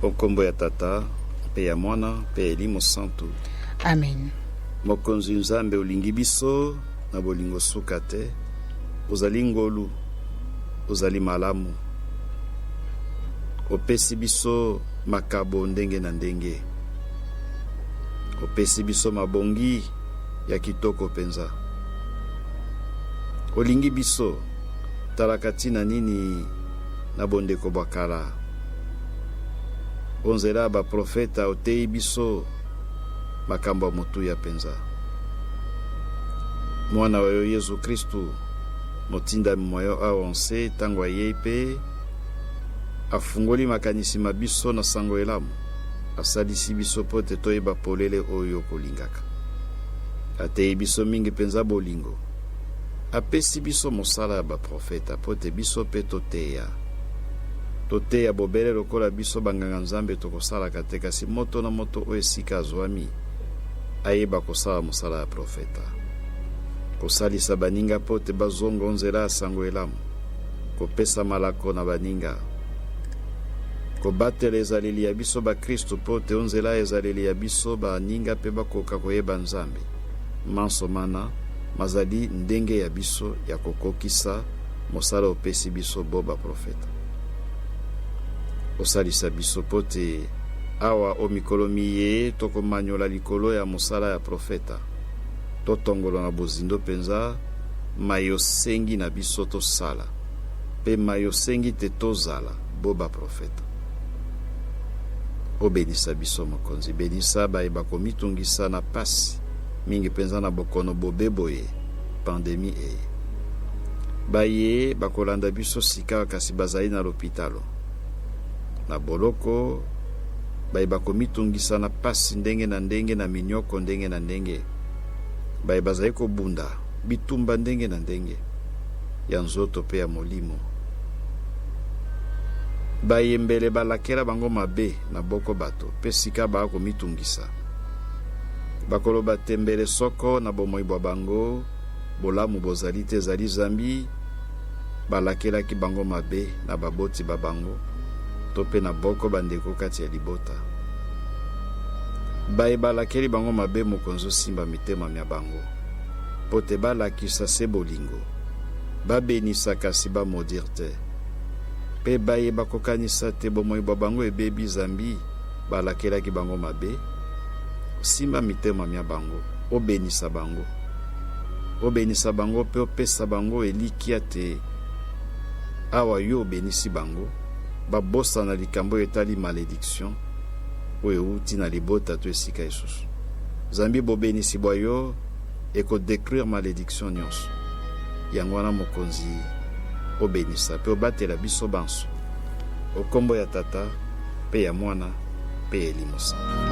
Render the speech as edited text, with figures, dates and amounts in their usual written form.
Okombo ya Tata, pe ya Mwana, pe ya Elimo Santu. Amen. Mokonzi Nzambe olingi biso na bolingo suka te, ozali ngolu, ozali malamu. Opesi biso makabo ndenge na ndenge. Opesi biso mabongi ya kitoko penza. Olingi biso talakati na nini na bondeko bakala. Onzela ba profeta otei biso makambo mutu ya penza. Mwana wa Yesu Kristu motinda moyo awonse tangwa yepe afungoli makanisi mabiso na sango elamu. Asalisi biso pote toyeba polele oyo kolingaka. Atei biso mingi penza bolingo. Apesi biso mosala ya ba profeta pote biso pe toteya. Toteya bobele lokola biso banganga Nzambe tokosala kate kasi moto na moto oyo esika azwami ayeba kosala mosala ya profeta. Kosalisa baninga pote bazongo nzela sango elamu. Kopesa malako na baninga. Kobatela ezaleli ya biso ba Kristo pote onzela ezaleli ya biso baninga pe bakoka koyeba Nzambe. Manso mana mazali ndenge ya biso ya kokokisa mosala opesi biso boba profeta. Osalisa biso pote awa omikolo miye tokomanyola likolo ya mosala ya profeta. Totongolo na bozindo penza mayo sengi na biso tosala. Pe mayo sengi te tozala boba profeta. Obenisa biso mokonzi, benisa baeba komitungisa na pasi mingi penza na bokono bobeboye pandemi e. Baye bakolanda biso sika kasi bazali na l'hôpitalo. Na boloko baeba komitungisa na pasi ndenge na ndenge na minyoko ndenge na ndenge. Baeba zali kobunda bitumba ndenge na ndenge ya nzoto pe ya molimo. Bayembele balakela bango mabe na boko bato pe sika bako mitungisa. Bakolo batembele soko na bomoi bwa bango bolamu bozali te zali zambi balakela ki bango mabe na baboti babango tope na boko bandeko kati ya libota. Baye balakeli bango mabe mokonzo simba mitema mya bango pote balakisa se bolingo babenisa kasi ba modir te. Pe baye bakokanisa te bomoi bwa bango ebebi zambi balakela ki bango mabe simba mitema mya bango obenisa bango. Obenisa bango pe opesa bango elikia te awa yo obenisi bango babosa na likambo etali malédiction oyo uti na libota to esika esusu. Zambi bobenisi bwa yo eko décrire malédiction nyonso. Yango wana mokonzi obenisa pe obatela biso banso. Okombo ya Tata pe ya Mwana pe ya Elimo Santu.